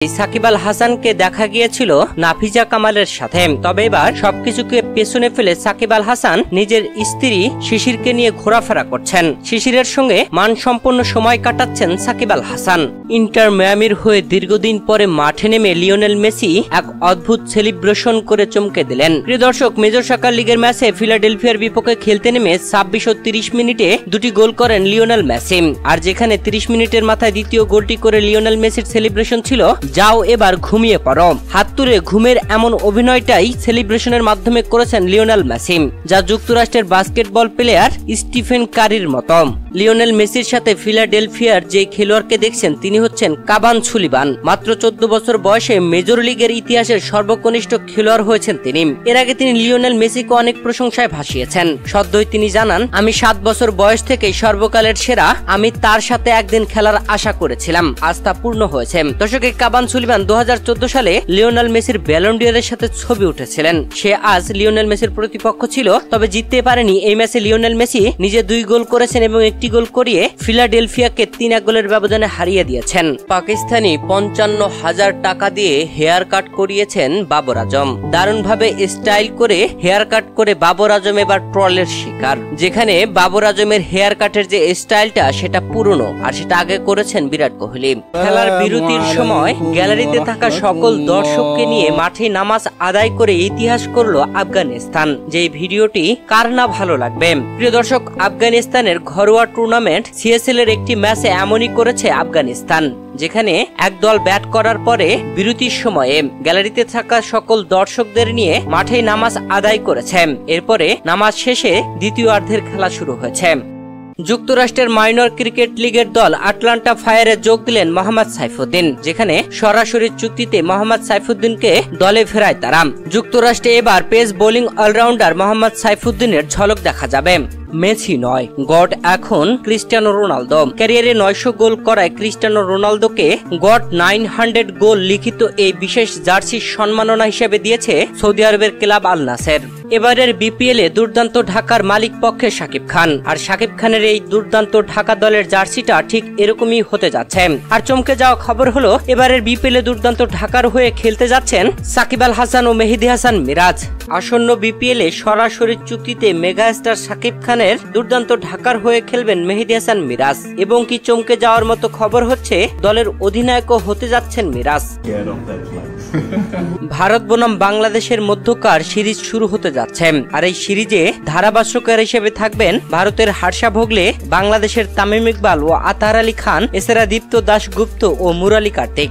সাকিব আল হাসানকে দেখা গিয়েছিল নাফিজা কামালের সাথে। তবে এবার সবকিছুকে পেছনে ফেলে সাকিব আল হাসান নিজের স্ত্রী শিশিরকে নিয়ে ঘোরাফেরা করছেন। শিশিরের সঙ্গে মানসম্পন্ন সময় কাটাচ্ছেন সাকিব আল হাসান। ইন্টার মিয়ামির হয়ে দীর্ঘদিন পরে মাঠে নেমে লিওনেল মেসি এক অদ্ভুত সেলিব্রেশন করে চমকে দিলেন। প্রিয় দর্শক, মেজর সকার লিগের ম্যাচে ফিলাডেলফিয়ার বিপক্ষে খেলতে নেমে 26 ও 30 মিনিটে দুটি গোল করেন লিওনেল মেসি। আর যেখানে 30 মিনিটের মাথায় দ্বিতীয় গোলটি করে লিওনেল মেসির সেলিব্রেশন ছিল যাও এবার ঘুমিয়ে পড়ো। হাত তুলে ঘুমের এমন অভিনয়টাই সেলিব্রেশনের মাধ্যমে করেছেন লিওনেল মেসি, যা যুক্তরাষ্ট্রের বাস্কেটবল প্লেয়ার স্টিফেন কারির মতো। লিওনেল মেসির সাথে ফিলাডেলফিয়ার যে খেলোয়াড়কে দেখছেন তিনি হচ্ছেন কাবান সুলিবান। মাত্র 14 বছর বয়সে মেজর লিগের ইতিহাসের সর্বকনিষ্ঠ খেলোয়াড় হয়েছেন তিনি। এর আগে তিনি লিওনেল মেসিকে অনেক প্রশংসায় ভাসিয়েছেন। সদ্যই তিনি জানান, আমি 7 বছর বয়স থেকেই সর্বকালের সেরা, আমি তার সাথে একদিন খেলার আশা করেছিলাম, আজ তা পূর্ণ হয়েছে। দর্শক, কাবান সুলিবান 2014 সালে লিওনেল মেসির ব্যালন ডি'অরের সাথে ছবি উঠেছিলেন। সে আজ লিওনেল মেসির প্রতিপক্ষ ছিল, তবে জিততে পারেনি। এই ম্যাচে লিওনেল মেসি নিজে 2 গোল করেছেন এবং একটি গোল করিয়ে ফিলাডেলফিয়াকে 3 গোলের ব্যবধানে হারিয়ে দিয়েছেন। পাকিস্তানি 55,000 টাকা দিয়ে হেয়ার কাট করিয়েছেন বাবর আজম। দারুণভাবে স্টাইল করে হেয়ার কাট করে বাবর আজম এবার ট্রলের শিকার। যেখানে বাবর আজমের হেয়ার কাটের যে স্টাইলটা সেটা পুরনো, আর সেটা আগে করেছেন বিরাট কোহলি। খেলার বিরতির সময় গ্যালারিতে থাকা সকল দর্শককে নিয়ে মাঠে নামাজ আদায় করে ইতিহাস করলো আফগানিস্তান। যে ভিডিওটি কার না ভালো লাগবে। প্রিয় দর্শক, আফগানিস্তানের ঘরোয়া টুর্নামেন্ট সিএসএল এর একটি ম্যাচে এমনই করেছে আফগানিস্তান, যেখানে একদল ব্যাট করার পরে বিরতির সময়ে গ্যালারিতে থাকা সকল দর্শকদের নিয়ে মাঠে নামাজ আদায় করেছে। এরপরে নামাজ শেষে দ্বিতীয়ার্ধের খেলা শুরু হয়েছে। যুক্তরাষ্ট্রের মাইনর ক্রিকেট লিগের দল আটলান্টা ফায়ারে যোগ দিলেন মোহাম্মদ সাইফুদ্দিন, যেখানে সরাসরি চুক্তিতে মোহাম্মদ সাইফুদ্দিনকে দলে ফেরায় তারা। যুক্তরাষ্ট্রে এবার পেস বোলিং অলরাউন্ডার মোহাম্মদ সাইফুদ্দিনের ঝলক দেখা যাবে। মেসি নয়, গড এখন ক্রিস্টিয়ানো রোনালদো। ক্যারিয়ারে 900 গোল করায় ক্রিস্টিয়ানো রোনালদোকে গড 900 গোল লিখিত এই বিশেষ জার্সির সম্মাননা হিসেবে দিয়েছে সৌদি আরবের ক্লাব আল নাসের। এবারের বিপিএল এ দুর্দান্ত ঢাকার মালিক পক্ষে শাকিব খান, আর শাকিব খানের এই দুর্দান্ত ঢাকা দলের জার্সিটা ঠিক এরকমই হতে যাচ্ছে। আর চমকে যাওয়া খবর হলো, এবারের বিপিএল এ দুর্দান্ত ঢাকার হয়ে খেলতে যাচ্ছেন সাকিব আল হাসান ও মেহেদী হাসান মিরাজ। আসন্ন বিপিএল এ সরাসরি চুক্তিতে মেগা স্টার শাকিব খানের দুর্দান্ত ঢাকার হয়ে খেলবেন মেহেদী হাসান মিরাজ। এবং কি চমকে যাওয়ার মতো খবর হচ্ছে, দলের অধিনায়কও হতে যাচ্ছেন মিরাজ। ভারত বনাম বাংলাদেশের মধ্যকার সিরিজ শুরু হতে যাচ্ছে, আর এই সিরিজে ধারাভাষ্যকার হিসেবে থাকবেন ভারতের হর্ষা ভোগলে, বাংলাদেশের তামিম ইকবাল ও আতাহার আলী খান, এছাড়া দীপ্ত দাশগুপ্ত ও মুরালী কার্তিক।